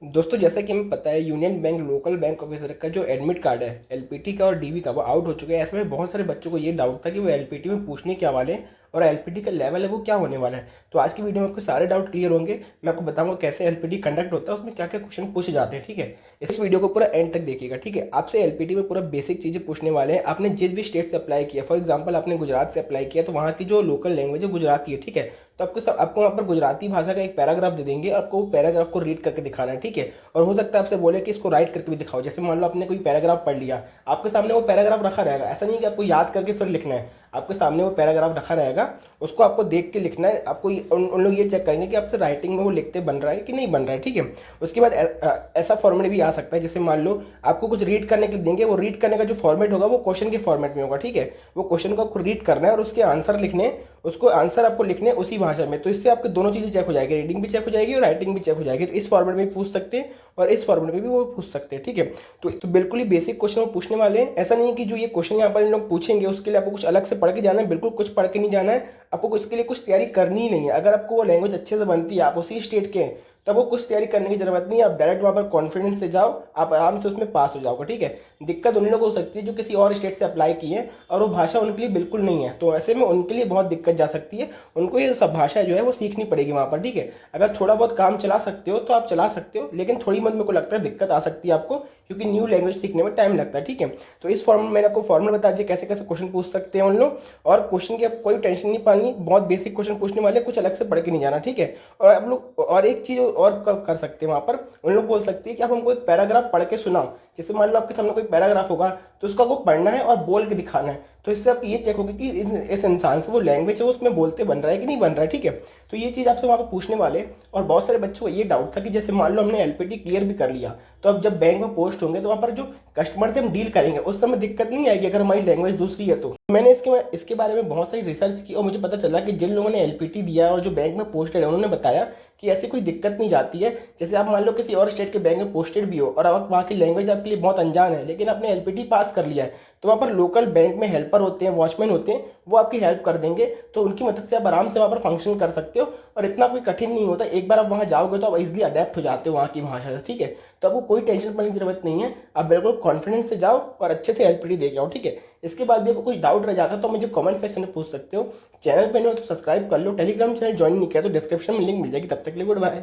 दोस्तों जैसा कि हमें पता है union bank local bank officer का जो एडमिट कार्ड है एलपीटी का और डीवी का वो आउट हो चुके हैं। ऐसे में बहुत सारे बच्चों को ये डाउट था कि वो एलपीटी में पूछने क्या वाले हैं और एलपीटी का लेवल है वो क्या होने वाला है। तो आज की वीडियो में आपके सारे डाउट क्लियर होंगे। मैं आपको बताऊंगा कैसे एलपीटी कंडक्ट होता है, उसमें क्या क्या क्वेश्चन पूछे जाते हैं। ठीक है, इस वीडियो को पूरा एंड तक देखिएगा। ठीक है, आपसे एलपीटी में पूरा बेसिक चीज़ें पूछने वाले हैं। आपने जिस भी स्टेट से अप्लाई किया, फॉर एग्जाम्पल आपने गुजरात से अप्लाई किया तो वहाँ की जो लोकल लैंग्वेज है गुजराती है। ठीक है, तो आपको वहाँ पर गुजराती भाषा का एक पैराग्राफ दे देंगे, आपको वो पैराग्राफ को रीड करके दिखाना है। ठीक है, और हो सकता है आपसे बोले कि इसको राइट करके भी दिखाओ। जैसे मान लो आपने कोई पैराग्राफ पढ़ लिया, आपके सामने वो पैराग्राफ रखा रहेगा। ऐसा नहीं कि आपको याद करके फिर लिखना है, आपके सामने वो पैराग्राफ रखा रहेगा, उसको आपको देख के लिखना है। आपको उन लोग ये चेक करेंगे कि आपसे राइटिंग में वो लिखते बन रहा है कि नहीं बन रहा है। ठीक है, उसके बाद ऐसा फॉर्मेट भी आ सकता है, जैसे मान लो आपको कुछ रीड करने के लिए देंगे, वो रीड करने का जो फॉर्मेट होगा वो क्वेश्चन के फॉर्मेट में होगा। ठीक है, वो क्वेश्चन को आपको रीड करना है और उसके आंसर लिखने, उसको आंसर आपको लिखने उसी भाषा में। तो इससे आपकी दोनों चीज़ें चेक हो जाएगी, रीडिंग भी चेक हो जाएगी और राइटिंग भी चेक हो जाएगी। तो इस फॉर्मेट में भी पूछ सकते हैं और इस फॉर्मेट में भी वो पूछ सकते हैं। ठीक है, तो बिल्कुल ही बेसिक क्वेश्चन वो पूछने वाले हैं। ऐसा नहीं है कि जो ये क्वेश्चन यहाँ पर इन लोग पूछेंगे उसके लिए आपको कुछ अलग से पढ़ के जाना है, बिल्कुल कुछ पढ़ के नहीं जाना है। आपको इसके लिए कुछ तैयारी करनी ही नहीं है। अगर आपको वो लैंग्वेज अच्छे से बनती है, आप उसी स्टेट के हैं, तब वो कुछ तैयारी करने की जरूरत नहीं है। आप डायरेक्ट वहाँ पर कॉन्फिडेंस से जाओ, आप आराम से उसमें पास हो जाओगे। ठीक है, दिक्कत उन लोगों को हो सकती है जो किसी और स्टेट से अप्लाई किए हैं और वो भाषा उनके लिए बिल्कुल नहीं है, तो ऐसे में उनके लिए बहुत दिक्कत जा सकती है। उनको ये सब भाषा जो है वो सीखनी पड़ेगी वहाँ पर। ठीक है, अगर थोड़ा बहुत काम चला सकते हो तो आप चला सकते हो, लेकिन थोड़ी बहुत मेरे को लगता है दिक्कत आ सकती है आपको, क्योंकि न्यू लैंग्वेज सीखने में टाइम लगता है। ठीक है, तो इस फॉर्म में मैंने आपको फॉर्मूला बता दिया कैसे कैसे क्वेश्चन पूछ सकते हैं उन लोग। और क्वेश्चन की आप कोई टेंशन नहीं पानी, बहुत बेसिक क्वेश्चन पूछने वाले, कुछ अलग से पढ़ के नहीं जाना। ठीक है, और आप लोग और एक चीज़ और कर सकते हैं वहाँ पर, उन लोग बोल सकते हैं कि आप हमको एक पैराग्राफ पढ़ के सुनाओ। जैसे मान लो आपके सामने कोई पैराग्राफ होगा तो उसको आपको पढ़ना है और बोल के दिखाना है। तो इससे आपको ये चेक होगा कि इस इंसान से वो लैंग्वेज है वो उसमें बोलते बन रहा है कि नहीं बन रहा है। ठीक है, तो ये चीज़ आपसे वहाँ पर पूछने वाले। और बहुत सारे बच्चों को ये डाउट था कि जैसे मान लो हमने एलपीटी क्लियर भी कर लिया, तो अब जब बैंक में पोस्ट होंगे तो वहाँ पर जो कस्टमर से हम डील करेंगे उस समय दिक्कत नहीं आएगी अगर हमारी लैंग्वेज दूसरी है। तो मैंने इसके बारे में बहुत सारी रिसर्च की और मुझे पता चला कि जिन लोगों ने एलपीटी दिया और जो बैंक में पोस्टेड है उन्होंने बताया कि ऐसी कोई दिक्कत नहीं जाती है। जैसे आप मान लो किसी और स्टेट के बैंक में पोस्टेड भी हो और अब वहाँ की लैंग्वेज आपके लिए बहुत अनजान है, लेकिन आपने एलपीटी पास कर लिया है, तो वहाँ पर लोकल बैंक में हेल्पर होते हैं, वॉचमैन होते हैं, वो आपकी हेल्प कर देंगे। तो उनकी मदद से आप आराम से वहाँ पर फंक्शन कर सकते हो और इतना कोई कठिन नहीं होता। एक बार आप वहाँ जाओगे तो आप इजीली अडेप्ट हो जाते हो वहाँ की भाषा से। ठीक है, तो आपको कोई टेंशन करने की जरूरत नहीं है, आप बिल्कुल कॉन्फिडेंस से जाओ और अच्छे से एलपीटी दे के आओ। ठीक है, इसके बाद भी आपको कोई डाउट रह जाता है तो मुझे कमेंट सेक्शन में पूछ सकते हो। चैनल पे नहीं हो तो सब्सक्राइब कर लो, टेलीग्राम चैनल ज्वाइन नहीं किया तो डिस्क्रिप्शन में लिंक मिल जाएगी। तब तक के लिए गुड बाय।